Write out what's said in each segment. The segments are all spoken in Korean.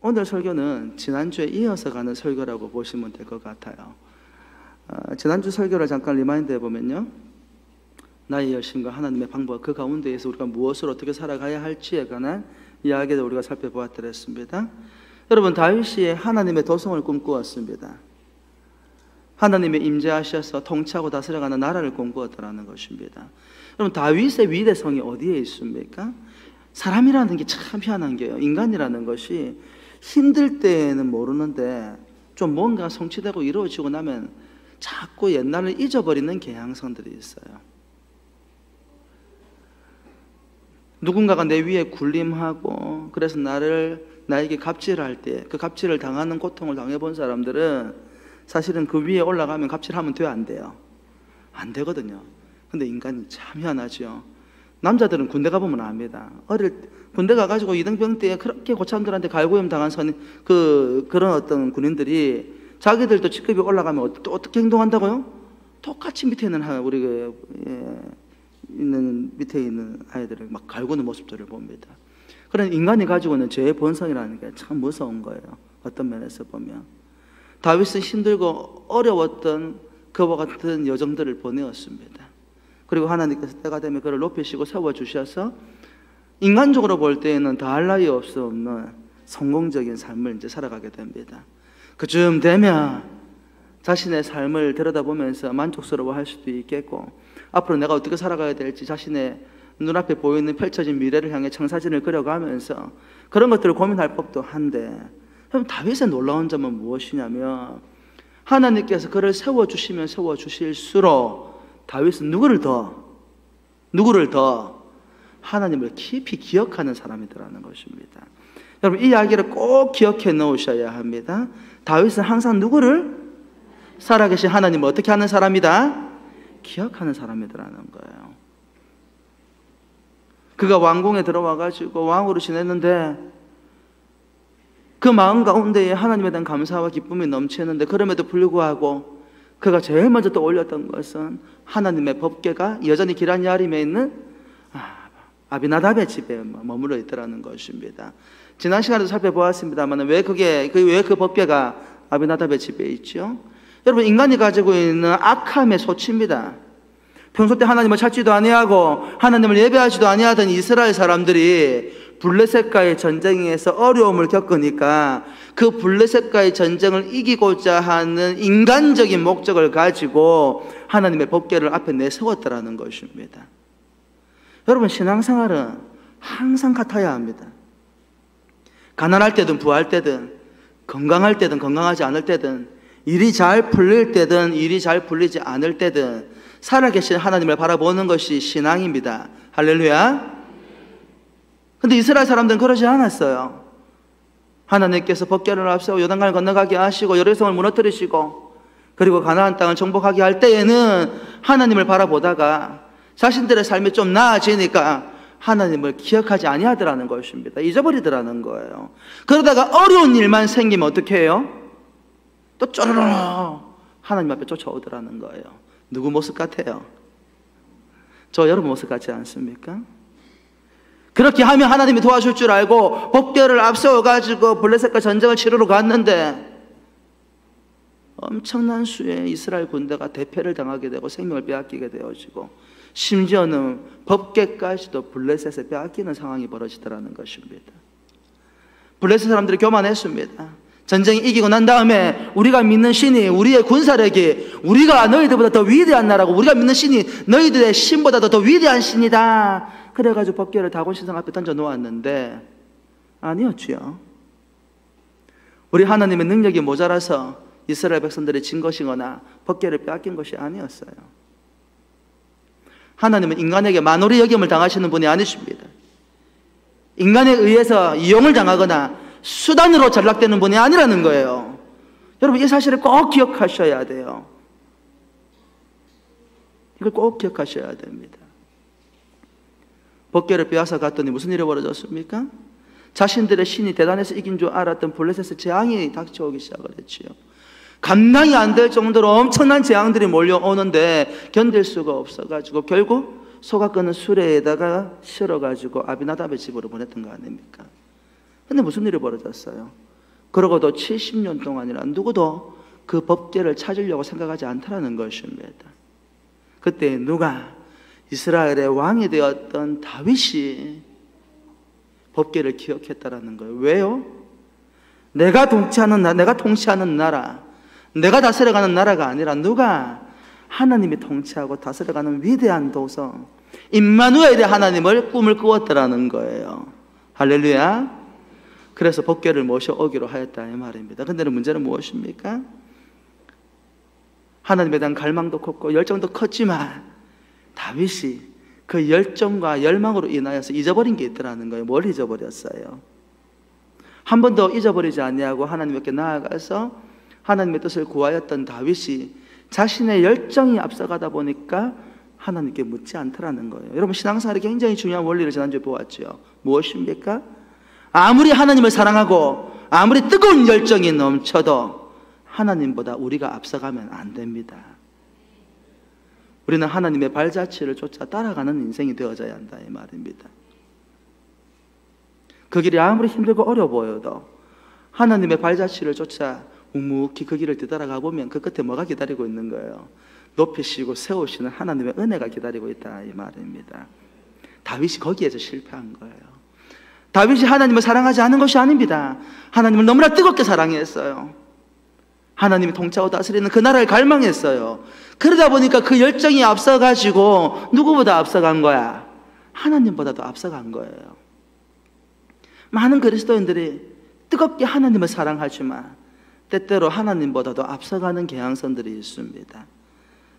오늘 설교는 지난주에 이어서 가는 설교라고 보시면 될 것 같아요. 지난주 설교를 잠깐 리마인드 해보면요, 나의 열심과 하나님의 방법, 그 가운데에서 우리가 무엇을 어떻게 살아가야 할지에 관한 이야기를 우리가 살펴보았더랬습니다. 여러분, 다윗이 하나님의 도성을 꿈꾸었습니다. 하나님의 임재하셔서 통치하고 다스려가는 나라를 꿈꾸었다는 것입니다. 여러분, 다윗의 위대성이 어디에 있습니까? 사람이라는 게 참 희한한 게요, 인간이라는 것이 힘들 때는 모르는데 좀 뭔가 성취되고 이루어지고 나면 자꾸 옛날을 잊어버리는 경향성들이 있어요. 누군가가 내 위에 군림하고 그래서 나에게 갑질할 때 그 갑질을 당하는 고통을 당해본 사람들은 사실은 그 위에 올라가면 갑질하면 돼요, 안 돼요? 안 되거든요. 근데 인간이 참 희한하죠. 남자들은 군대 가보면 압니다. 군대 가가지고 이등병 때 그렇게 고참들한테 갈구염 당한 그런 어떤 군인들이 자기들도 직급이 올라가면 어떻게 행동한다고요? 똑같이 밑에 있는 밑에 있는 아이들을 막 갈구는 모습들을 봅니다. 그런 인간이 가지고 있는 죄의 본성이라는 게 참 무서운 거예요. 어떤 면에서 보면 다윗은 힘들고 어려웠던 그와 같은 여정들을 보내었습니다. 그리고 하나님께서 때가 되면 그를 높이시고 세워주셔서 인간적으로 볼 때에는 더할 나위 없는 성공적인 삶을 이제 살아가게 됩니다. 그쯤 되면 자신의 삶을 들여다보면서 만족스러워할 수도 있겠고, 앞으로 내가 어떻게 살아가야 될지 자신의 눈앞에 보이는 펼쳐진 미래를 향해 청사진을 그려가면서 그런 것들을 고민할 법도 한데, 그럼 다윗의 놀라운 점은 무엇이냐면 하나님께서 그를 세워주시면 세워주실수록 다윗은 누구를 더 하나님을 깊이 기억하는 사람이더라는 것입니다. 여러분, 이 이야기를 꼭 기억해 놓으셔야 합니다. 다윗은 항상 누구를? 살아계신 하나님을 어떻게 하는 사람이다? 기억하는 사람이더라는 거예요. 그가 왕궁에 들어와가지고 왕으로 지냈는데 그 마음 가운데에 하나님에 대한 감사와 기쁨이 넘치는데, 그럼에도 불구하고 그가 제일 먼저 떠올렸던 것은 하나님의 법궤가 여전히 기럇야림에 있는 아비나답의 집에 머물러 있더라는 것입니다. 지난 시간에도 살펴보았습니다만 왜 그 법궤가 아비나답의 집에 있죠? 여러분, 인간이 가지고 있는 악함의 소치입니다. 평소 때 하나님을 찾지도 아니하고 하나님을 예배하지도 아니하던 이스라엘 사람들이 블레셋과의 전쟁에서 어려움을 겪으니까 그 블레셋과의 전쟁을 이기고자 하는 인간적인 목적을 가지고 하나님의 법궤를 앞에 내세웠더라는 것입니다. 여러분, 신앙생활은 항상 같아야 합니다. 가난할 때든 부할 때든, 건강할 때든 건강하지 않을 때든, 일이 잘 풀릴 때든 일이 잘 풀리지 않을 때든 살아계신 하나님을 바라보는 것이 신앙입니다. 할렐루야. 근데 이스라엘 사람들은 그러지 않았어요. 하나님께서 법궤를 앞세워 요단강을 건너가게 하시고 여리고성을 무너뜨리시고 그리고 가나안 땅을 정복하게 할 때에는 하나님을 바라보다가 자신들의 삶이 좀 나아지니까 하나님을 기억하지 아니하더라는 것입니다. 잊어버리더라는 거예요. 그러다가 어려운 일만 생기면 어떻게 해요? 또 쪼르르 하나님 앞에 쫓아오더라는 거예요. 누구 모습 같아요? 저 여러분 모습 같지 않습니까? 그렇게 하면 하나님이 도와줄 줄 알고 법궤를 앞세워가지고 블레셋과 전쟁을 치르러 갔는데 엄청난 수의 이스라엘 군대가 대패를 당하게 되고 생명을 빼앗기게 되어지고, 심지어는 법궤까지도 블레셋에 빼앗기는 상황이 벌어지더라는 것입니다. 블레셋 사람들이 교만했습니다. 전쟁이 이기고 난 다음에 우리가 믿는 신이, 우리의 군사력이 우리가 너희들보다 더 위대한 나라고, 우리가 믿는 신이 너희들의 신보다도 더 위대한 신이다, 그래가지고 법궤를 다곤 신상 앞에 던져 놓았는데 아니었지요. 우리 하나님의 능력이 모자라서 이스라엘 백성들이 진 것이거나 법궤를 빼앗긴 것이 아니었어요. 하나님은 인간에게 만홀히 여김을 당하시는 분이 아니십니다. 인간에 의해서 이용을 당하거나 수단으로 전락되는 분이 아니라는 거예요. 여러분, 이 사실을 꼭 기억하셔야 돼요. 이걸 꼭 기억하셔야 됩니다. 법궤를 빼앗아 갔더니 무슨 일이 벌어졌습니까? 자신들의 신이 대단해서 이긴 줄 알았던 블레셋의 재앙이 닥쳐오기 시작을 했지요. 감당이 안 될 정도로 엄청난 재앙들이 몰려오는데 견딜 수가 없어가지고 결국 속아끄는 수레에다가 실어가지고 아비나답의 집으로 보냈던 거 아닙니까? 근데 무슨 일이 벌어졌어요? 그러고도 70년 동안이나 누구도 그 법궤를 찾으려고 생각하지 않더라는 것입니다. 그때 누가 이스라엘의 왕이 되었던 다윗이 법궤를 기억했다라는 거예요. 왜요? 내가 통치하는 나라, 내가 다스려가는 나라가 아니라 누가 하나님이 통치하고 다스려가는 위대한 도성 임마누엘의 하나님을 꿈을 꾸었다라는 거예요. 할렐루야. 그래서 법궤를 모셔오기로 하였다 이 말입니다. 근데 문제는 무엇입니까? 하나님에 대한 갈망도 컸고 열정도 컸지만 다윗이 그 열정과 열망으로 인하여서 잊어버린 게 있더라는 거예요. 뭘 잊어버렸어요? 한 번도 잊어버리지 아니하고 하나님께 나아가서 하나님의 뜻을 구하였던 다윗이 자신의 열정이 앞서가다 보니까 하나님께 묻지 않더라는 거예요. 여러분, 신앙생활에 굉장히 중요한 원리를 지난주에 보았죠. 무엇입니까? 아무리 하나님을 사랑하고 아무리 뜨거운 열정이 넘쳐도 하나님보다 우리가 앞서가면 안 됩니다. 우리는 하나님의 발자취를 쫓아 따라가는 인생이 되어져야 한다 이 말입니다. 그 길이 아무리 힘들고 어려워 보여도 하나님의 발자취를 쫓아 묵묵히 그 길을 뒤따라가 보면 그 끝에 뭐가 기다리고 있는 거예요? 높이시고 세우시는 하나님의 은혜가 기다리고 있다 이 말입니다. 다윗이 거기에서 실패한 거예요. 다윗이 하나님을 사랑하지 않은 것이 아닙니다. 하나님을 너무나 뜨겁게 사랑했어요. 하나님이 통치하고 다스리는 그 나라를 갈망했어요. 그러다 보니까 그 열정이 앞서가지고 누구보다 앞서간 거야? 하나님보다도 앞서간 거예요. 많은 그리스도인들이 뜨겁게 하나님을 사랑하지만 때때로 하나님보다도 앞서가는 경향선들이 있습니다.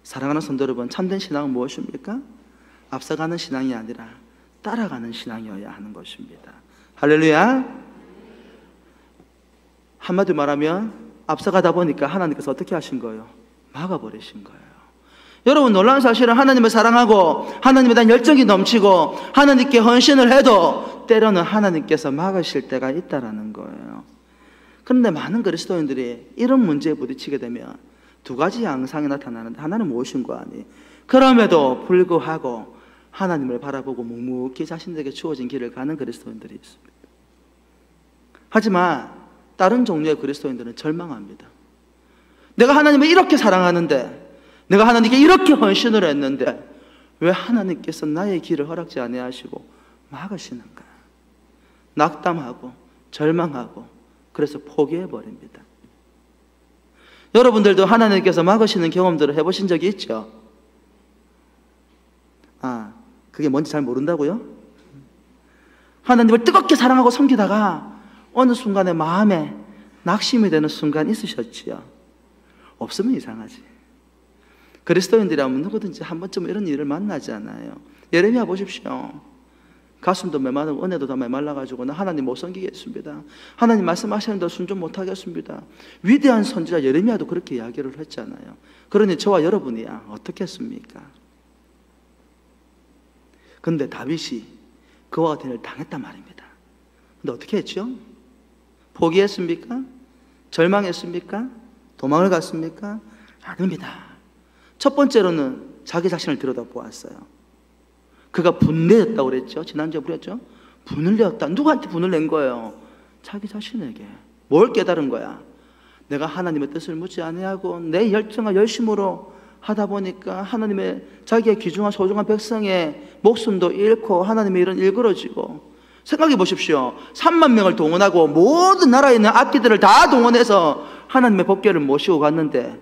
사랑하는 성도 여러분, 참된 신앙은 무엇입니까? 앞서가는 신앙이 아니라 따라가는 신앙이어야 하는 것입니다. 할렐루야. 한마디로 말하면 앞서가다 보니까 하나님께서 어떻게 하신 거예요? 막아버리신 거예요. 여러분, 놀라운 사실은 하나님을 사랑하고 하나님에 대한 열정이 넘치고 하나님께 헌신을 해도 때로는 하나님께서 막으실 때가 있다라는 거예요. 그런데 많은 그리스도인들이 이런 문제에 부딪히게 되면 두 가지 양상이 나타나는데, 하나는 무엇인가 하니 그럼에도 불구하고 하나님을 바라보고 묵묵히 자신들에게 주어진 길을 가는 그리스도인들이 있습니다. 하지만 다른 종류의 그리스도인들은 절망합니다. 내가 하나님을 이렇게 사랑하는데, 내가 하나님께 이렇게 헌신을 했는데 왜 하나님께서 나의 길을 허락지 아니하시고 막으시는가? 낙담하고 절망하고 그래서 포기해버립니다. 여러분들도 하나님께서 막으시는 경험들을 해보신 적이 있죠? 그게 뭔지 잘 모른다고요? 하나님을 뜨겁게 사랑하고 섬기다가 어느 순간에 마음에 낙심이 되는 순간 있으셨지요? 없으면 이상하지. 그리스도인들이라면 누구든지 한 번쯤 이런 일을 만나지 않아요? 예레미야 보십시오. 가슴도 메마르고 은혜도 다 메말라가지고 나 하나님 못 섬기겠습니다. 하나님 말씀하시는 대로 순종 못하겠습니다. 위대한 선지자 예레미야도 그렇게 이야기를 했잖아요. 그러니 저와 여러분이야 어떻게 했습니까? 근데 다윗이 그와 같은 일을 당했단 말입니다. 근데 어떻게 했죠? 포기했습니까? 절망했습니까? 도망을 갔습니까? 아닙니다. 첫 번째로는 자기 자신을 들여다보았어요. 그가 분내였다고 그랬죠. 지난주에 그랬죠. 분을 내었다. 누구한테 분을 낸 거예요? 자기 자신에게. 뭘 깨달은 거야? 내가 하나님의 뜻을 묻지 아니하고 내 열정과 열심으로 하다 보니까 하나님의 자기의 귀중한 소중한 백성의 목숨도 잃고 하나님의 일은 일그러지고, 생각해 보십시오. 3만 명을 동원하고 모든 나라에 있는 악기들을 다 동원해서 하나님의 법궤를 모시고 갔는데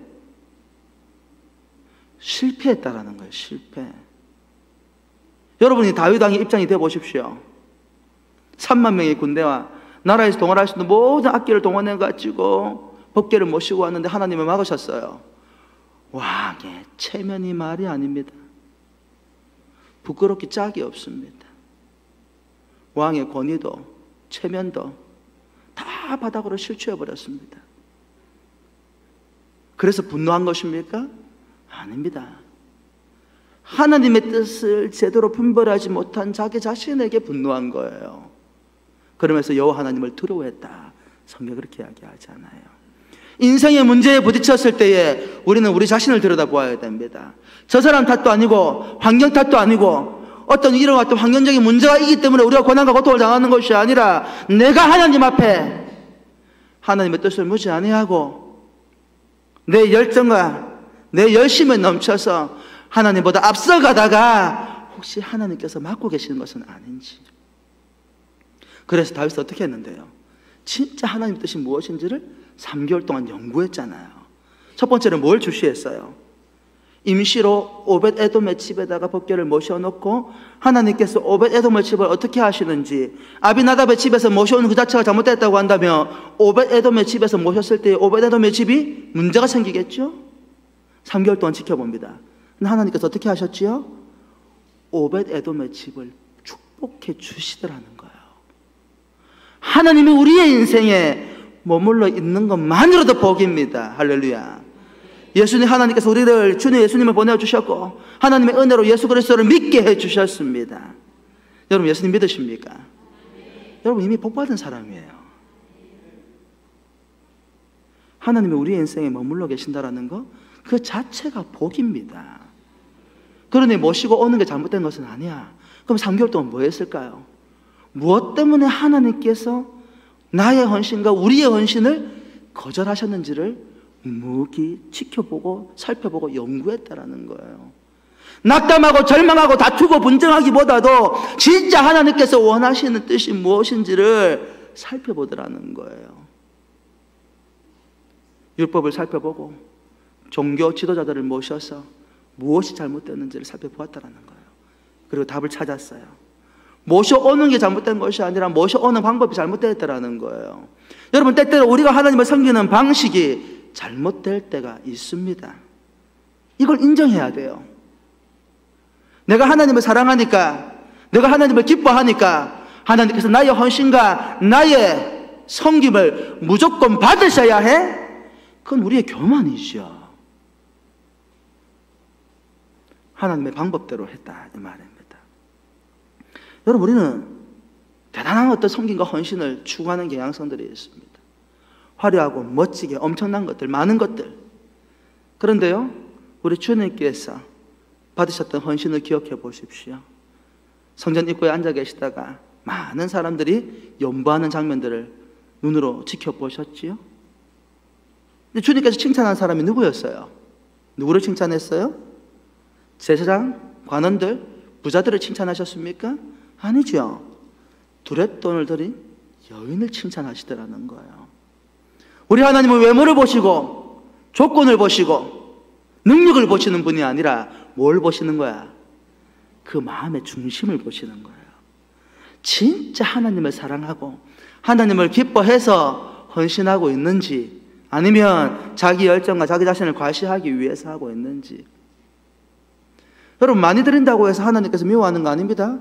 실패했다라는 거예요. 실패. 여러분이 다윗 왕의 입장이 되어 보십시오. 3만 명의 군대와 나라에서 동원할 수 있는 모든 악기를 동원해 가지고 법궤를 모시고 왔는데 하나님을 막으셨어요. 왕의 체면이 말이 아닙니다. 부끄럽기 짝이 없습니다. 왕의 권위도 체면도 다 바닥으로 실추해 버렸습니다. 그래서 분노한 것입니까? 아닙니다. 하나님의 뜻을 제대로 분별하지 못한 자기 자신에게 분노한 거예요. 그러면서 여호와 하나님을 두려워했다. 성경이 그렇게 이야기하잖아요. 인생의 문제에 부딪혔을 때에 우리는 우리 자신을 들여다보아야 됩니다. 저 사람 탓도 아니고 환경 탓도 아니고 어떤 이런 어떤 환경적인 문제가 있기 때문에 우리가 고난과 고통을 당하는 것이 아니라 내가 하나님 앞에 하나님의 뜻을 묻지 아니하고 내 열정과 내 열심에 넘쳐서 하나님보다 앞서가다가 혹시 하나님께서 막고 계시는 것은 아닌지. 그래서 다윗은 어떻게 했는데요? 진짜 하나님 뜻이 무엇인지를 3개월 동안 연구했잖아요. 첫 번째는 뭘 주시했어요? 임시로 오벳 에돔의 집에다가 법궤를 모셔놓고 하나님께서 오벳 에돔의 집을 어떻게 하시는지, 아비나답의 집에서 모셔오는 그 자체가 잘못됐다고 한다면 오벳 에돔의 집에서 모셨을 때 오벳 에돔의 집이 문제가 생기겠죠? 3개월 동안 지켜봅니다. 근데 하나님께서 어떻게 하셨지요? 오벳 에돔의 집을 축복해 주시더라는 거예요. 하나님이 우리의 인생에 머물러 있는 것만으로도 복입니다. 할렐루야. 예수님, 하나님께서 우리를 주님 예수님을 보내주셨고 하나님의 은혜로 예수 그리스도를 믿게 해주셨습니다. 여러분 예수님 믿으십니까? 여러분 이미 복받은 사람이에요. 하나님이 우리의 인생에 머물러 계신다라는 것, 그 자체가 복입니다. 그러니 모시고 오는 게 잘못된 것은 아니야. 그럼 3개월 동안 뭐 했을까요? 무엇 때문에 하나님께서 나의 헌신과 우리의 헌신을 거절하셨는지를 묵히 지켜보고 살펴보고 연구했다라는 거예요. 낙담하고 절망하고 다투고 분쟁하기보다도 진짜 하나님께서 원하시는 뜻이 무엇인지를 살펴보더라는 거예요. 율법을 살펴보고 종교 지도자들을 모셔서 무엇이 잘못됐는지를 살펴보았다라는 거예요. 그리고 답을 찾았어요. 모셔오는 게 잘못된 것이 아니라 모셔오는 방법이 잘못됐다라는 거예요. 여러분 때때로 우리가 하나님을 섬기는 방식이 잘못될 때가 있습니다. 이걸 인정해야 돼요. 내가 하나님을 사랑하니까, 내가 하나님을 기뻐하니까 하나님께서 나의 헌신과 나의 섬김을 무조건 받으셔야 해? 그건 우리의 교만이죠. 하나님의 방법대로 했다 이 말입니다. 여러분 우리는 대단한 어떤 섬김과 헌신을 추구하는 경향성들이 있습니다. 화려하고 멋지게 엄청난 것들, 많은 것들. 그런데요, 우리 주님께서 받으셨던 헌신을 기억해 보십시오. 성전 입구에 앉아 계시다가 많은 사람들이 연보하는 장면들을 눈으로 지켜보셨지요? 근데 주님께서 칭찬한 사람이 누구였어요? 누구를 칭찬했어요? 제사장, 관원들, 부자들을 칭찬하셨습니까? 아니죠. 두랫돈을 들인 여인을 칭찬하시더라는 거예요. 우리 하나님은 외모를 보시고 조건을 보시고 능력을 보시는 분이 아니라 뭘 보시는 거야? 그 마음의 중심을 보시는 거예요. 진짜 하나님을 사랑하고 하나님을 기뻐해서 헌신하고 있는지, 아니면 자기 열정과 자기 자신을 과시하기 위해서 하고 있는지. 여러분 많이 드린다고 해서 하나님께서 미워하는 거 아닙니다.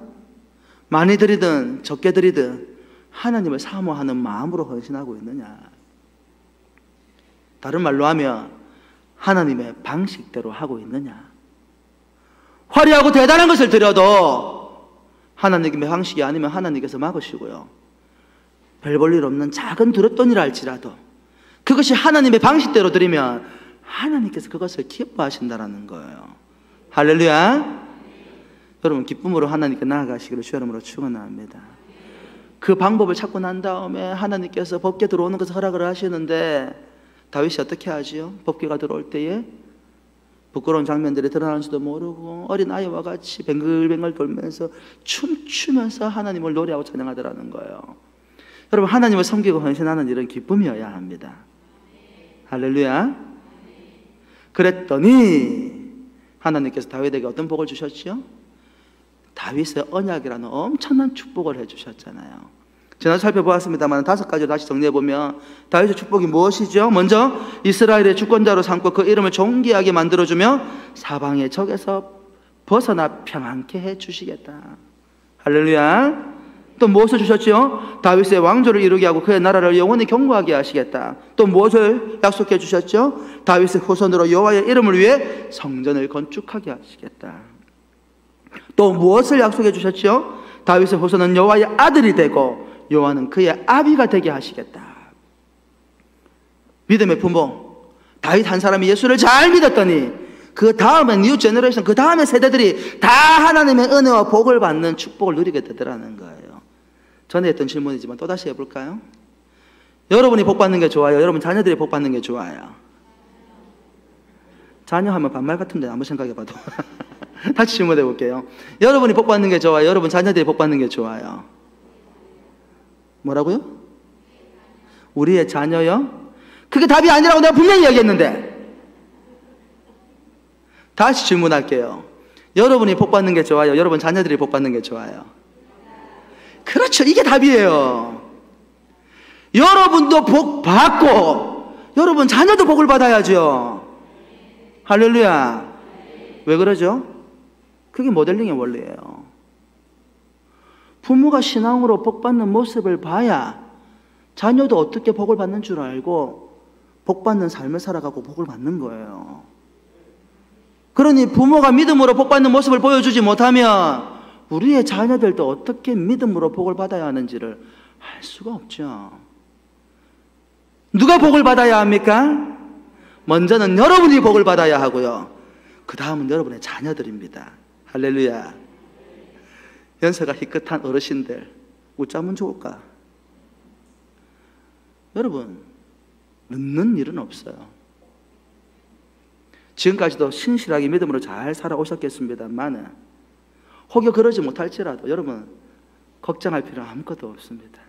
많이 드리든 적게 드리든 하나님을 사모하는 마음으로 헌신하고 있느냐. 다른 말로 하면 하나님의 방식대로 하고 있느냐. 화려하고 대단한 것을 드려도 하나님의 방식이 아니면 하나님께서 막으시고요, 별 볼 일 없는 작은 두랫돈이라 할지라도 그것이 하나님의 방식대로 드리면 하나님께서 그것을 기뻐하신다는 거예요. 할렐루야. 여러분 기쁨으로 하나님께 나아가시기를 주의 이름으로 축원합니다. 그 방법을 찾고 난 다음에 하나님께서 법궤 들어오는 것을 허락을 하시는데 다윗이 어떻게 하지요? 법궤가 들어올 때에 부끄러운 장면들이 드러나는지도 모르고 어린 아이와 같이 뱅글뱅글 돌면서 춤추면서 하나님을 노래하고 찬양하더라는 거예요. 여러분 하나님을 섬기고 헌신하는 일은 기쁨이어야 합니다. 할렐루야. 그랬더니 하나님께서 다윗에게 어떤 복을 주셨죠? 다윗의 언약이라는 엄청난 축복을 해주셨잖아요. 지난주 살펴보았습니다만 5가지로 다시 정리해보면 다윗의 축복이 무엇이죠? 먼저 이스라엘의 주권자로 삼고 그 이름을 존귀하게 만들어주며 사방의 적에서 벗어나 평안케 해주시겠다. 할렐루야. 또 무엇을 주셨죠? 다윗의 왕조를 이루게 하고 그의 나라를 영원히 견고하게 하시겠다. 또 무엇을 약속해 주셨죠? 다윗의 후손으로 여호와의 이름을 위해 성전을 건축하게 하시겠다. 또 무엇을 약속해 주셨죠? 다윗의 후손은 여호와의 아들이 되고 여호와는 그의 아비가 되게 하시겠다. 믿음의 부모 다윗 한 사람이 예수를 잘 믿었더니 그 다음에 뉴 제너레이션, 그 다음에 세대들이 다 하나님의 은혜와 복을 받는 축복을 누리게 되더라는 거예요. 전에 했던 질문이지만 또다시 해볼까요? 여러분이 복 받는 게 좋아요? 여러분 자녀들이 복 받는 게 좋아요? 자녀 하면 반말 같은데 아무 생각해봐도. 다시 질문해 볼게요. 여러분이 복 받는 게 좋아요? 여러분 자녀들이 복 받는 게 좋아요? 뭐라고요? 우리의 자녀요? 그게 답이 아니라고 내가 분명히 얘기했는데. 다시 질문할게요. 여러분이 복 받는 게 좋아요? 여러분 자녀들이 복 받는 게 좋아요? 그렇죠. 이게 답이에요. 여러분도 복 받고 여러분 자녀도 복을 받아야죠. 할렐루야. 왜 그러죠? 그게 모델링의 원리예요. 부모가 신앙으로 복 받는 모습을 봐야 자녀도 어떻게 복을 받는 줄 알고 복 받는 삶을 살아가고 복을 받는 거예요. 그러니 부모가 믿음으로 복 받는 모습을 보여주지 못하면 우리의 자녀들도 어떻게 믿음으로 복을 받아야 하는지를 알 수가 없죠. 누가 복을 받아야 합니까? 먼저는 여러분이 복을 받아야 하고요. 그 다음은 여러분의 자녀들입니다. 할렐루야. 연세가 희끗한 어르신들 웃자면 좋을까? 여러분, 늦는 일은 없어요. 지금까지도 신실하게 믿음으로 잘 살아오셨겠습니다만 혹여 그러지 못할지라도 여러분 걱정할 필요는 아무것도 없습니다.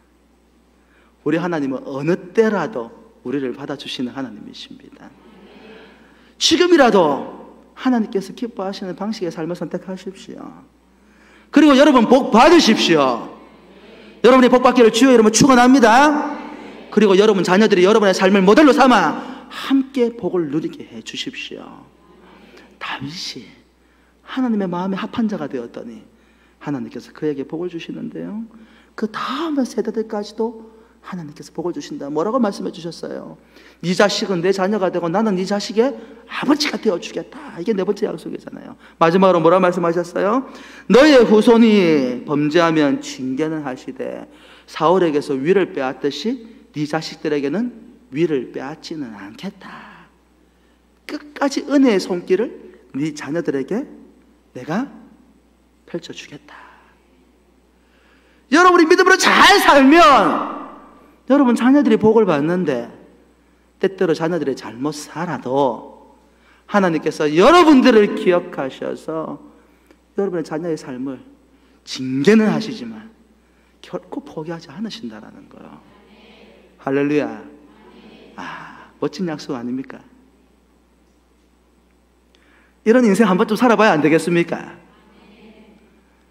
우리 하나님은 어느 때라도 우리를 받아주시는 하나님이십니다. 지금이라도 하나님께서 기뻐하시는 방식의 삶을 선택하십시오. 그리고 여러분 복 받으십시오. 여러분이 복 받기를 주여 이름으로 축원합니다. 그리고 여러분 자녀들이 여러분의 삶을 모델로 삼아 함께 복을 누리게 해 주십시오. 다윗이 하나님의 마음에 합한 자가 되었더니 하나님께서 그에게 복을 주시는데요, 그 다음의 세대들까지도 하나님께서 복을 주신다. 뭐라고 말씀해 주셨어요? 네 자식은 내 자녀가 되고 나는 네 자식의 아버지가 되어주겠다. 이게 네 번째 약속이잖아요. 마지막으로 뭐라고 말씀하셨어요? 너의 후손이 범죄하면 징계는 하시되 사울에게서 위를 빼앗듯이 네 자식들에게는 위를 빼앗지는 않겠다. 끝까지 은혜의 손길을 네 자녀들에게 내가 펼쳐주겠다. 여러분이 믿음으로 잘 살면 여러분 자녀들이 복을 받는데, 때때로 자녀들이 잘못 살아도 하나님께서 여러분들을 기억하셔서 여러분의 자녀의 삶을 징계는 하시지만 결코 포기하지 않으신다라는 거예요. 할렐루야. 멋진 약속 아닙니까? 이런 인생 한 번쯤 살아봐야 안 되겠습니까?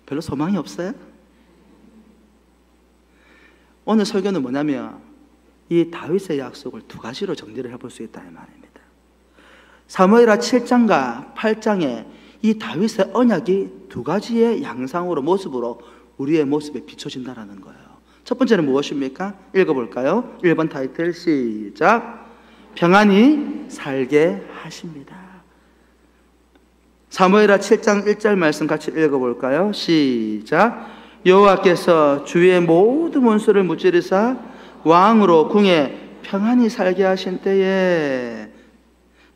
별로 소망이 없어요? 오늘 설교는 뭐냐면 이 다윗의 약속을 두 가지로 정리를 해볼 수 있다 이 말입니다. 사무엘하 7장과 8장에 이 다윗의 언약이 두 가지의 양상으로 모습으로 우리의 모습에 비춰진다는 거예요. 첫 번째는 무엇입니까? 읽어볼까요? 1번 타이틀 시작. 평안히 살게 하십니다. 사무엘하 7장 1절 말씀 같이 읽어볼까요? 시작. 여호와께서 주의 모든 원수를 무찌르사 왕으로 궁에 평안히 살게 하신 때에,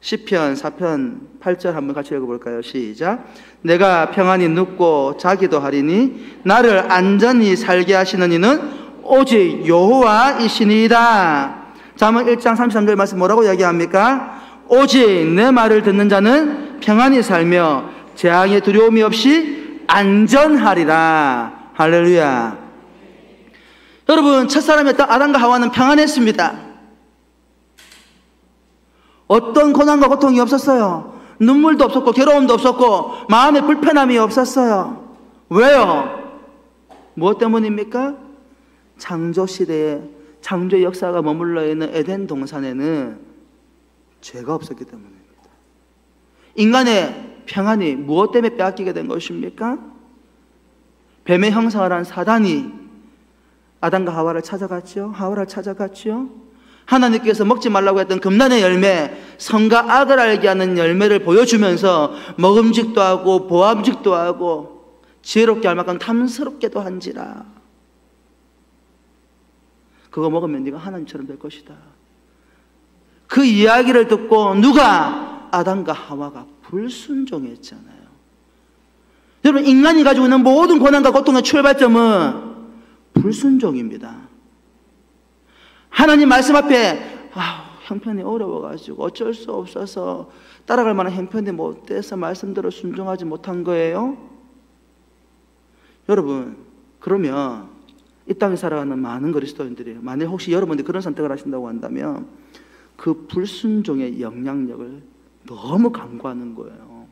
시편 4편 8절 한번 같이 읽어볼까요? 시작. 내가 평안히 눕고 자기도 하리니 나를 안전히 살게 하시는 이는 오직 여호와이시니이다. 잠언 1장 33절 말씀 뭐라고 이야기합니까? 오직 내 말을 듣는 자는 평안히 살며 재앙의 두려움이 없이 안전하리라. 할렐루야. 여러분, 첫사람이었던 아담과 하와는 평안했습니다. 어떤 고난과 고통이 없었어요. 눈물도 없었고 괴로움도 없었고 마음에 불편함이 없었어요. 왜요? 무엇 때문입니까? 창조시대에 창조의 역사가 머물러 있는 에덴 동산에는 죄가 없었기 때문입니다. 인간의 평안이 무엇 때문에 빼앗기게 된 것입니까? 뱀의 형상을 한 사단이 아담과 하와를 찾아갔죠. 하와를 찾아갔죠. 하나님께서 먹지 말라고 했던 금란의 열매, 선과 악을 알게 하는 열매를 보여주면서 먹음직도 하고 보암직도 하고 지혜롭게 할 만큼 탐스럽게도 한지라. 그거 먹으면 네가 하나님처럼 될 것이다. 그 이야기를 듣고 누가? 아담과 하와가 불순종했잖아요. 여러분, 인간이 가지고 있는 모든 고난과 고통의 출발점은 불순종입니다. 하나님 말씀 앞에 형편이 어려워가지고 어쩔 수 없어서 따라갈 만한 형편이 못 돼서 말씀대로 순종하지 못한 거예요? 여러분, 그러면 이 땅에 살아가는 많은 그리스도인들이 만약 혹시 여러분들이 그런 선택을 하신다고 한다면 그 불순종의 영향력을 너무 간과하는 거예요.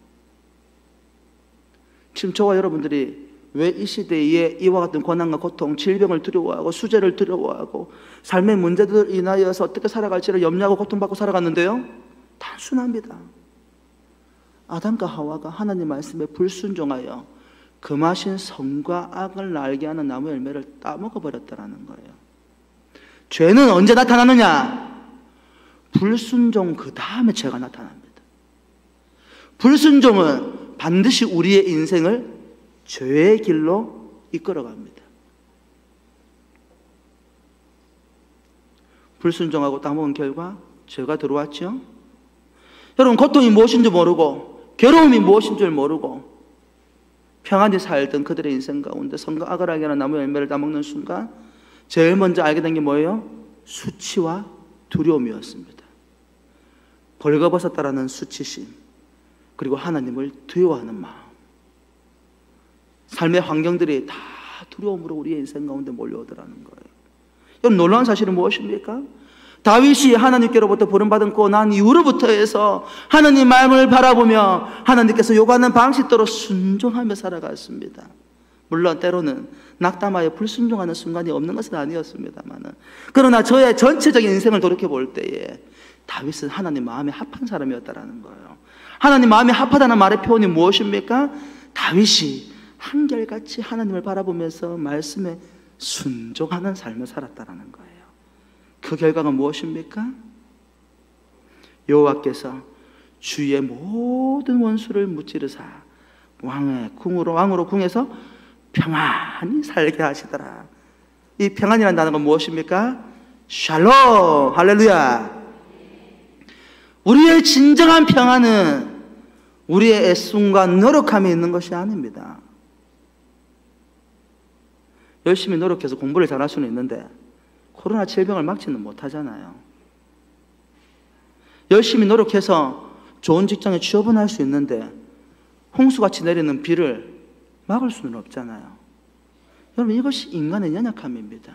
지금 저와 여러분들이 왜 이 시대에 이와 같은 고난과 고통, 질병을 두려워하고 수재를 두려워하고 삶의 문제들 인하여서 어떻게 살아갈지를 염려하고 고통받고 살아갔는데요? 단순합니다. 아담과 하와가 하나님 말씀에 불순종하여 금하신 선과 악을 알게 하는 나무 열매를 따먹어 버렸다는 거예요. 죄는 언제 나타나느냐? 불순종 그 다음에 죄가 나타납니다. 불순종은 반드시 우리의 인생을 죄의 길로 이끌어갑니다. 불순종하고 따먹은 결과 죄가 들어왔죠. 여러분, 고통이 무엇인지 모르고 괴로움이 무엇인 줄 모르고 평안히 살던 그들의 인생 가운데 선과 악을 알게 하는 나무 열매를 따먹는 순간 제일 먼저 알게 된 게 뭐예요? 수치와 두려움이었습니다. 벌거벗었다라는 수치심, 그리고 하나님을 두려워하는 마음. 삶의 환경들이 다 두려움으로 우리의 인생 가운데 몰려오더라는 거예요. 여러분, 놀라운 사실은 무엇입니까? 다윗이 하나님께로부터 부름받고 난 이후로부터 해서 하나님 마음을 바라보며 하나님께서 요구하는 방식대로 순종하며 살아갔습니다. 물론 때로는 낙담하여 불순종하는 순간이 없는 것은 아니었습니다만, 그러나 저의 전체적인 인생을 돌이켜볼 때에 다윗은 하나님 마음에 합한 사람이었다는 거예요. 하나님 마음에 합하다는 말의 표현이 무엇입니까? 다윗이 한결같이 하나님을 바라보면서 말씀에 순종하는 삶을 살았다는 거예요. 그 결과가 무엇입니까? 여호와께서 주의 모든 원수를 무찌르사 왕으로 궁에서 평안히 살게 하시더라. 이 평안이라는 단어가 무엇입니까? 샬롬, 할렐루야. 우리의 진정한 평안은 우리의 애씀과 노력함에 있는 것이 아닙니다. 열심히 노력해서 공부를 잘할 수는 있는데 코로나 질병을 막지는 못하잖아요. 열심히 노력해서 좋은 직장에 취업은 할 수 있는데 홍수같이 내리는 비를 막을 수는 없잖아요. 여러분, 이것이 인간의 연약함입니다.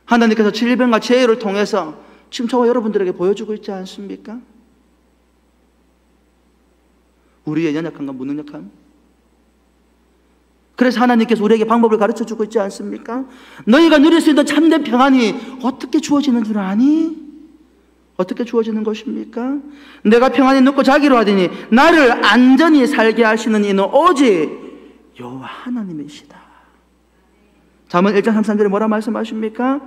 하나님께서 질병과 재해를 통해서 지금 저와 여러분들에게 보여주고 있지 않습니까? 우리의 연약함과 무능력함. 그래서 하나님께서 우리에게 방법을 가르쳐주고 있지 않습니까? 너희가 누릴 수 있는 참된 평안이 어떻게 주어지는 줄 아니? 어떻게 주어지는 것입니까? 내가 평안히 눕고 자기로 하더니 나를 안전히 살게 하시는 이는 오직 여호와 하나님이시다. 잠언 1장 33절에 뭐라 말씀하십니까?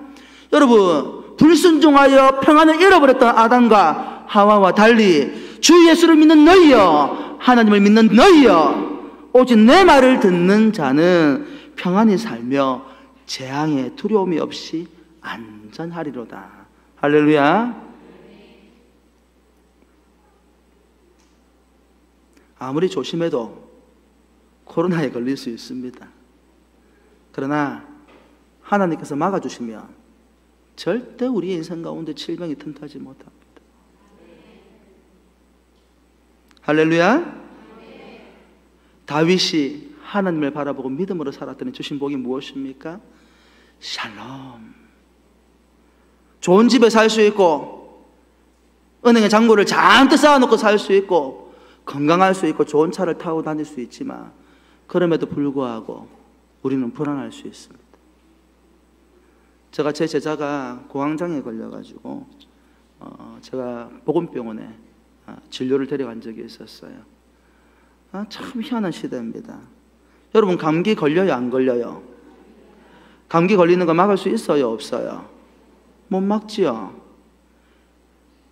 여러분, 불순종하여 평안을 잃어버렸던 아담과 하와와 달리 주 예수를 믿는 너희여, 하나님을 믿는 너희여, 오직 내 말을 듣는 자는 평안히 살며 재앙에 두려움이 없이 안전하리로다. 할렐루야. 아무리 조심해도 코로나에 걸릴 수 있습니다. 그러나 하나님께서 막아주시면 절대 우리의 인생 가운데 질병이 틈타지 못합니다. 할렐루야. 다윗이 하나님을 바라보고 믿음으로 살았더니 주신 복이 무엇입니까? 샬롬. 좋은 집에 살 수 있고 은행에 잔고를 잔뜩 쌓아놓고 살 수 있고 건강할 수 있고 좋은 차를 타고 다닐 수 있지만 그럼에도 불구하고 우리는 불안할 수 있습니다. 제가 제 제자가 공황장애에 걸려가지고 제가 보건병원에 진료를 데려간 적이 있었어요. 참 희한한 시대입니다. 여러분, 감기 걸려요, 안 걸려요? 감기 걸리는 거 막을 수 있어요, 없어요? 못 막지요.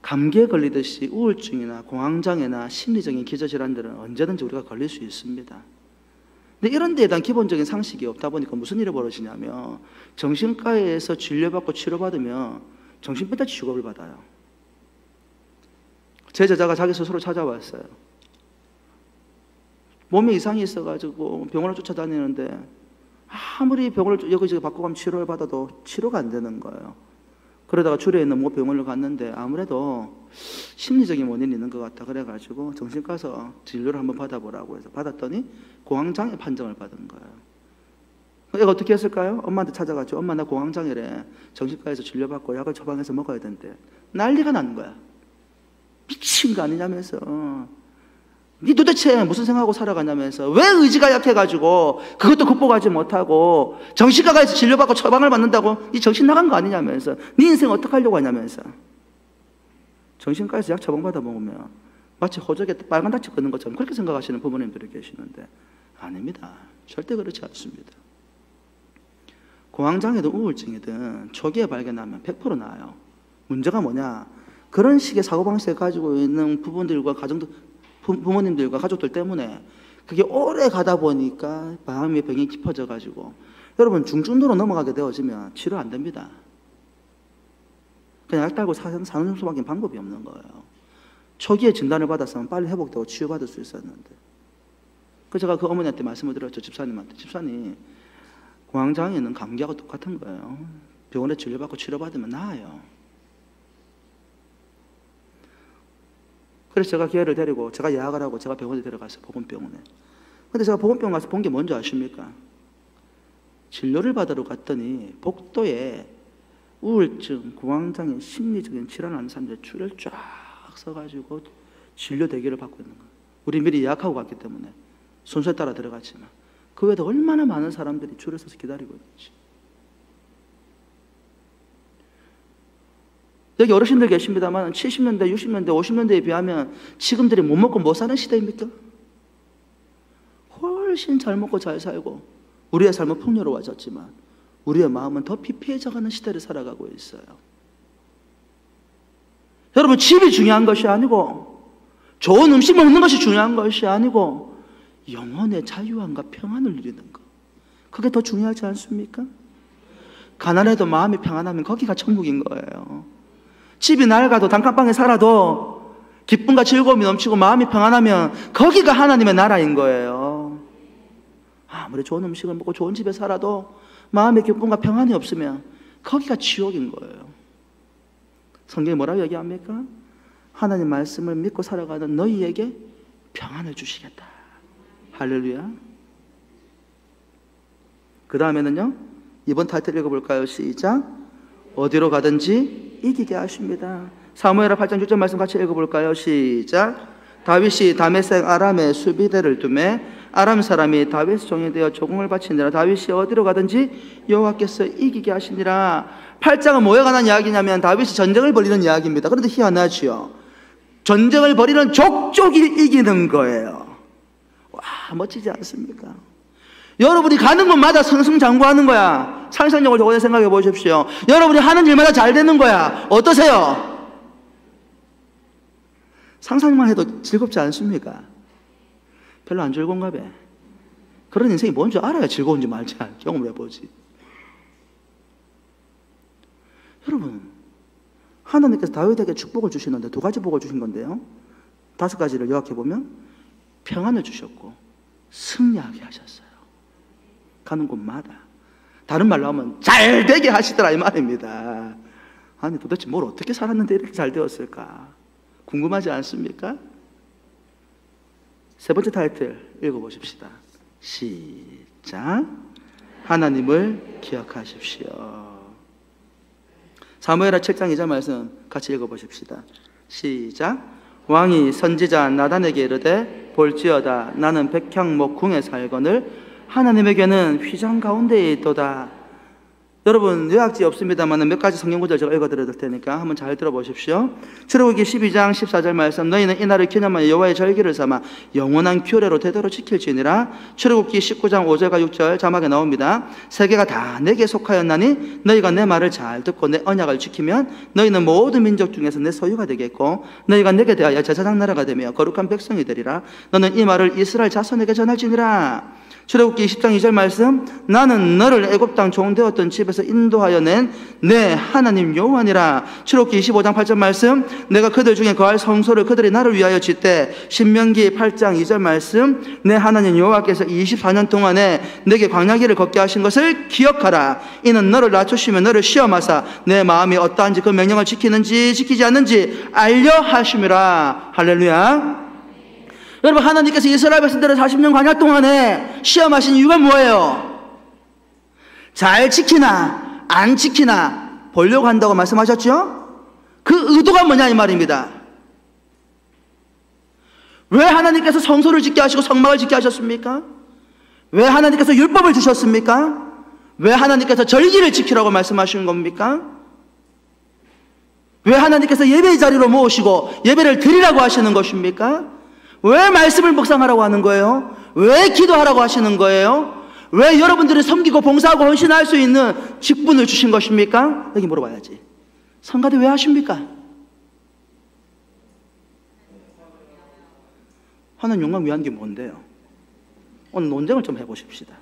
감기에 걸리듯이 우울증이나 공황장애나 심리적인 기저질환들은 언제든지 우리가 걸릴 수 있습니다. 근데 이런 데에 대한 기본적인 상식이 없다 보니까 무슨 일이 벌어지냐면 정신과에서 진료받고 치료받으면 정신병자 취급을 받아요. 제 제자가 자기 스스로 찾아왔어요. 몸에 이상이 있어가지고 병원을 쫓아다니는데 아무리 병원을 여기저기 바꿔가면 치료를 받아도 치료가 안 되는 거예요. 그러다가 주례에 있는 뭐 병원을 갔는데 아무래도 심리적인 원인이 있는 것 같다 그래가지고 정신과에서 진료를 한번 받아보라고 해서 받았더니 공황장애 판정을 받은 거예요. 애가 어떻게 했을까요? 엄마한테 찾아가지고 엄마 나 공황장애래, 정신과에서 진료받고 약을 처방해서 먹어야 된대. 난리가 나는 거야. 미친 거 아니냐면서. 니 도대체 무슨 생각하고 살아가냐면서. 왜 의지가 약해가지고 그것도 극복하지 못하고 정신과 가서 진료받고 처방을 받는다고 니 정신 나간 거 아니냐면서. 니 인생 어떡하려고 하냐면서. 정신과에서 약 처방받아 먹으면 마치 호적에 빨간 닥치 끊는 것처럼 그렇게 생각하시는 부모님들이 계시는데 아닙니다. 절대 그렇지 않습니다. 공황장애든 우울증이든 초기에 발견하면 100% 나아요. 문제가 뭐냐? 그런 식의 사고방식을 가지고 있는 부분들과 부모님들과 가족들 때문에 그게 오래 가다 보니까 마음의 병이 깊어져 가지고 여러분 중증도로 넘어가게 되어지면 치료 안 됩니다. 그냥 약 달고 사는 수밖에 방법이 없는 거예요. 초기에 진단을 받았으면 빨리 회복되고 치유받을 수 있었는데. 그래서 제가 그 어머니한테 말씀을 드렸죠. 집사님한테. 집사님, 공황장애는 감기하고 똑같은 거예요. 병원에 진료받고 치료받으면 나아요. 그래서 제가 걔를 데리고 제가 예약을 하고 제가 병원에 데려갔어요. 보건병원에. 근데 제가 보건병원 가서 본 게 뭔지 아십니까? 진료를 받으러 갔더니 복도에 우울증, 공황장애, 심리적인 질환하는 사람들이 줄을 쫙 서가지고 진료 대기를 받고 있는 거예요. 우리 미리 예약하고 갔기 때문에 순서에 따라 들어갔지만 그 외에도 얼마나 많은 사람들이 줄을 서서 기다리고 있는지. 여기 어르신들 계십니다만 70년대, 60년대, 50년대에 비하면 지금들이 못 먹고 못 사는 시대입니까? 훨씬 잘 먹고 잘 살고 우리의 삶은 풍요로워졌지만 우리의 마음은 더 피폐해져가는 시대를 살아가고 있어요. 여러분, 집이 중요한 것이 아니고 좋은 음식 먹는 것이 중요한 것이 아니고 영혼의 자유함과 평안을 누리는 것, 그게 더 중요하지 않습니까? 가난해도 마음이 평안하면 거기가 천국인 거예요. 집이 낡아도 단칸방에 살아도 기쁨과 즐거움이 넘치고 마음이 평안하면 거기가 하나님의 나라인 거예요. 아무리 좋은 음식을 먹고 좋은 집에 살아도 마음의 기쁨과 평안이 없으면 거기가 지옥인 거예요. 성경이 뭐라고 얘기합니까? 하나님 말씀을 믿고 살아가는 너희에게 평안을 주시겠다. 할렐루야. 그 다음에는요, 이번 타이틀 읽어볼까요? 시작. 어디로 가든지 이기게 하십니다. 사무엘하 8장 6절 말씀 같이 읽어볼까요? 시작. 다윗이 다메섹 아람에 수비대를 두매 아람 사람이 다윗 종이 되어 조공을 바치니라. 다윗이 어디로 가든지 여호와께서 이기게 하시니라. 8장은 뭐에 관한 이야기냐면 다윗이 전쟁을 벌이는 이야기입니다. 그런데 희한하지요. 전쟁을 벌이는 족족이 이기는 거예요. 와, 멋지지 않습니까? 여러분이 가는 곳마다 승승장구하는 거야. 상상력을 조금 생각해 보십시오. 여러분이 하는 일마다 잘 되는 거야. 어떠세요? 상상만 해도 즐겁지 않습니까? 별로 안 즐거운가 봐. 그런 인생이 뭔지 알아야 즐거운지 말지 경험을 해보지. 여러분, 하나님께서 다윗에게 축복을 주시는데 두 가지 복을 주신 건데요, 5가지를 요약해보면 평안을 주셨고 승리하게 하셨어요. 가는 곳마다. 다른 말로 하면 잘 되게 하시더라 이 말입니다. 아니 도대체 뭘 어떻게 살았는데 이렇게 잘 되었을까 궁금하지 않습니까? 세 번째 타이틀 읽어보십시다. 시작. 하나님을 기억하십시오. 사무엘하 7장 2절 말씀 같이 읽어보십시다. 시작. 왕이 선지자 나단에게 이르되 볼지어다 나는 백향목 궁에 살거늘 하나님에게는 휘장 가운데에 있도다. 여러분 요약지 없습니다만 몇 가지 성경 구절 제가 읽어드릴 테니까 한번 잘 들어보십시오. 출애굽기 12장 14절 말씀. 너희는 이날을 기념하여 여호와의 절기를 삼아 영원한 규례로 대대로 지킬지니라. 출애굽기 19장 5절과 6절 자막에 나옵니다. 세계가 다 내게 속하였나니 너희가 내 말을 잘 듣고 내 언약을 지키면 너희는 모든 민족 중에서 내 소유가 되겠고 너희가 내게 대하여 제사장 나라가 되며 거룩한 백성이 되리라. 너는 이 말을 이스라엘 자손에게 전할지니라. 출애굽기 20장 2절 말씀, 나는 너를 애굽 땅 종되었던 집에서 인도하여 낸 내 하나님 여호와니라. 출애굽기 25장 8절 말씀, 내가 그들 중에 거할 성소를 그들이 나를 위하여 짓되. 신명기 8장 2절 말씀, 내 하나님 여호와께서 24년 동안에 내게 광야길을 걷게 하신 것을 기억하라. 이는 너를 낮추시며 너를 시험하사 내 마음이 어떠한지 그 명령을 지키는지 지키지 않는지 알려 하심이라. 할렐루야. 여러분, 하나님께서 이스라엘 백성들을 40년 광야 동안에 시험하신 이유가 뭐예요? 잘 지키나 안 지키나 보려고 한다고 말씀하셨죠? 그 의도가 뭐냐 이 말입니다. 왜 하나님께서 성소를 짓게 하시고 성막을 짓게 하셨습니까? 왜 하나님께서 율법을 주셨습니까? 왜 하나님께서 절기를 지키라고 말씀하시는 겁니까? 왜 하나님께서 예배의 자리로 모으시고 예배를 드리라고 하시는 것입니까? 왜 말씀을 묵상하라고 하는 거예요? 왜 기도하라고 하시는 거예요? 왜 여러분들이 섬기고 봉사하고 헌신할 수 있는 직분을 주신 것입니까? 여기 물어봐야지. 성가대 왜 하십니까? 하나님 영광 위한 게 뭔데요? 오늘 논쟁을 좀 해보십시다.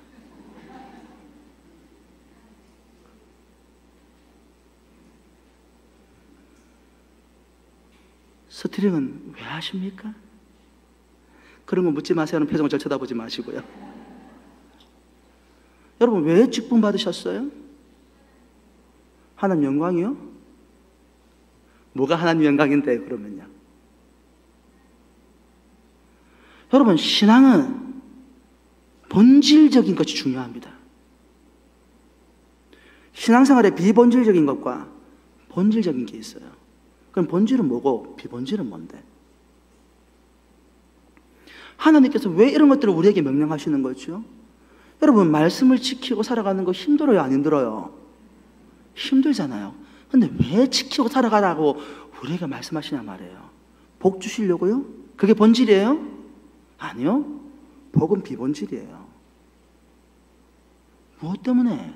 스트링은 왜 하십니까? 그런 거 묻지 마세요는 표정을 절 쳐다보지 마시고요. 여러분, 왜 직분 받으셨어요? 하나님 영광이요? 뭐가 하나님 영광인데 그러면요? 여러분, 신앙은 본질적인 것이 중요합니다. 신앙생활에 비본질적인 것과 본질적인 게 있어요. 그럼 본질은 뭐고 비본질은 뭔데? 하나님께서 왜 이런 것들을 우리에게 명령하시는 거죠? 여러분, 말씀을 지키고 살아가는 거 힘들어요, 안 힘들어요? 힘들잖아요. 근데 왜 지키고 살아가라고 우리에게 말씀하시냐 말이에요. 복 주시려고요? 그게 본질이에요? 아니요. 복은 비본질이에요. 무엇 때문에?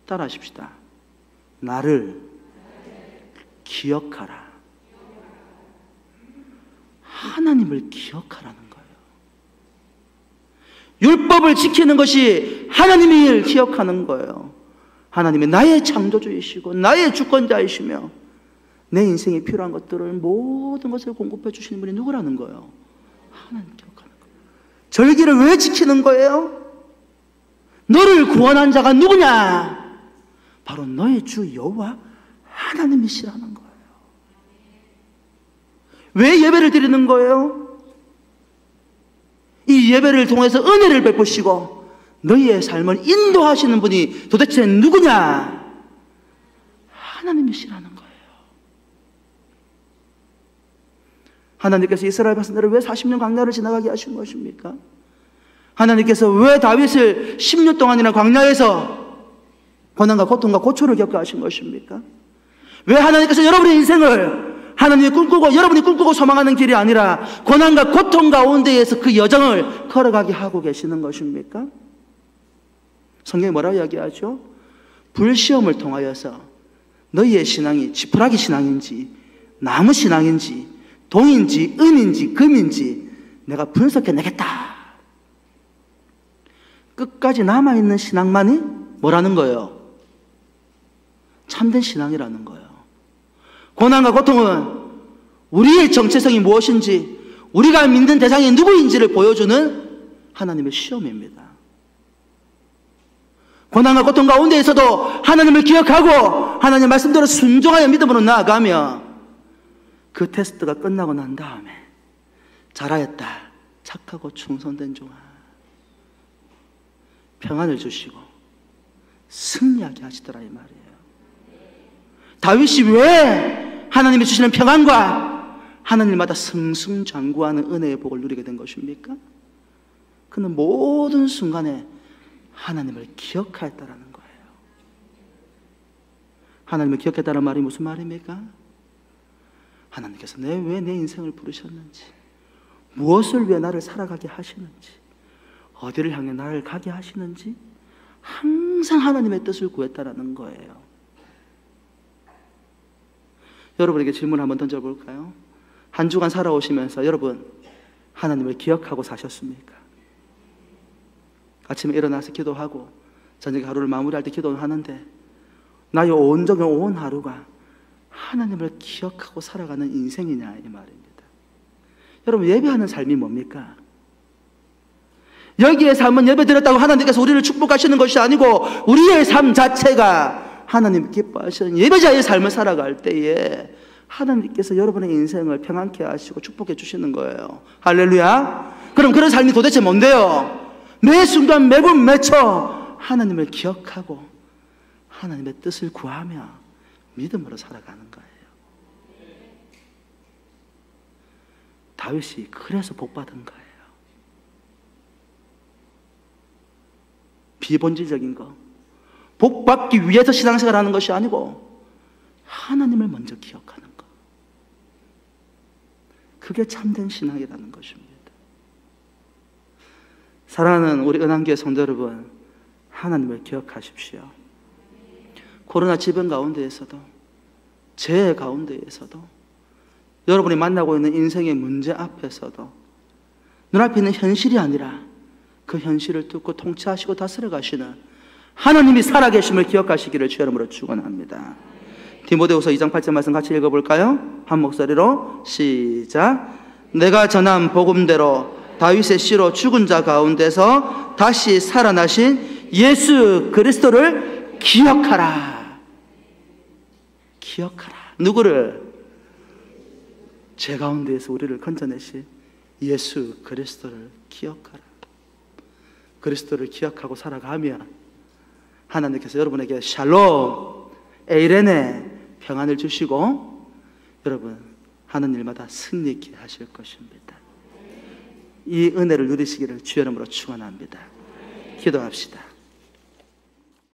따라 하십시다. 나를 기억하라. 하나님을 기억하라는 거예요. 율법을 지키는 것이 하나님의 일을 기억하는 거예요. 하나님이 나의 창조주이시고 나의 주권자이시며 내 인생에 필요한 것들을 모든 것을 공급해 주시는 분이 누구라는 거예요? 하나님 기억하는 거예요. 절기를 왜 지키는 거예요? 너를 구원한 자가 누구냐? 바로 너의 주 여호와 하나님이시라는 거예요. 왜 예배를 드리는 거예요? 이 예배를 통해서 은혜를 베푸시고 너희의 삶을 인도하시는 분이 도대체 누구냐? 하나님이시라는 거예요. 하나님께서 이스라엘 백성들을 왜 40년 광야를 지나가게 하신 것입니까? 하나님께서 왜 다윗을 10년 동안이나 광야에서 고난과 고통과 고초를 겪게 하신 것입니까? 왜 하나님께서 여러분의 인생을 하나님이 꿈꾸고 여러분이 꿈꾸고 소망하는 길이 아니라 고난과 고통 가운데에서 그 여정을 걸어가게 하고 계시는 것입니까? 성경이 뭐라고 이야기하죠? 불시험을 통하여서 너희의 신앙이 지푸라기 신앙인지 나무 신앙인지 동인지 은인지 금인지 내가 분석해내겠다. 끝까지 남아있는 신앙만이 뭐라는 거예요? 참된 신앙이라는 거예요. 고난과 고통은 우리의 정체성이 무엇인지 우리가 믿는 대상이 누구인지를 보여주는 하나님의 시험입니다. 고난과 고통 가운데에서도 하나님을 기억하고 하나님의 말씀대로 순종하여 믿음으로 나아가며 그 테스트가 끝나고 난 다음에 잘하였다, 착하고 충성된 종아, 평안을 주시고 승리하게 하시더라 이 말이에요. 다윗이 왜 하나님이 주시는 평안과 하나님마다 승승장구하는 은혜의 복을 누리게 된 것입니까? 그는 모든 순간에 하나님을 기억하였다라는 거예요. 하나님을 기억했다는 말이 무슨 말입니까? 하나님께서 왜 내 인생을 부르셨는지, 무엇을 위해 나를 살아가게 하시는지, 어디를 향해 나를 가게 하시는지 항상 하나님의 뜻을 구했다라는 거예요. 여러분에게 질문 한번 던져볼까요? 한 주간 살아오시면서 여러분 하나님을 기억하고 사셨습니까? 아침에 일어나서 기도하고 저녁에 하루를 마무리할 때 기도를 하는데 나의 온종일 온 하루가 하나님을 기억하고 살아가는 인생이냐 이 말입니다. 여러분, 예배하는 삶이 뭡니까? 여기에 삶은 예배 드렸다고 하나님께서 우리를 축복하시는 것이 아니고 우리의 삶 자체가 하나님 기뻐하시는 예배자의 삶을 살아갈 때에 하나님께서 여러분의 인생을 평안케 하시고 축복해 주시는 거예요. 할렐루야. 그럼 그런 삶이 도대체 뭔데요? 매 순간 매분 매초 하나님을 기억하고 하나님의 뜻을 구하며 믿음으로 살아가는 거예요. 다윗이 그래서 복받은 거예요. 비본질적인 거, 복받기 위해서 신앙생활을 하는 것이 아니고 하나님을 먼저 기억하는 거, 그게 참된 신앙이라는 것입니다. 사랑하는 우리 은한교회 성도 여러분, 하나님을 기억하십시오. 코로나 질병 가운데에서도, 재해 가운데에서도, 여러분이 만나고 있는 인생의 문제 앞에서도 눈앞에 있는 현실이 아니라 그 현실을 뚫고 통치하시고 다스려 가시는 하나님이 살아계심을 기억하시기를 주의 이름으로 축원합니다. 디모데후서 2장 8절 말씀 같이 읽어볼까요? 한 목소리로 시작. 내가 전한 복음대로 다윗의 씨로 죽은 자 가운데서 다시 살아나신 예수 그리스도를 기억하라. 기억하라. 누구를? 죄 가운데에서 우리를 건져내신 예수 그리스도를 기억하라. 그리스도를 기억하고 살아가며 하나님께서 여러분에게 샬롬, 에이레네 평안을 주시고 여러분 하는 일마다 승리케 하실 것입니다. 이 은혜를 누리시기를 주의 이름으로 축원합니다. 기도합시다.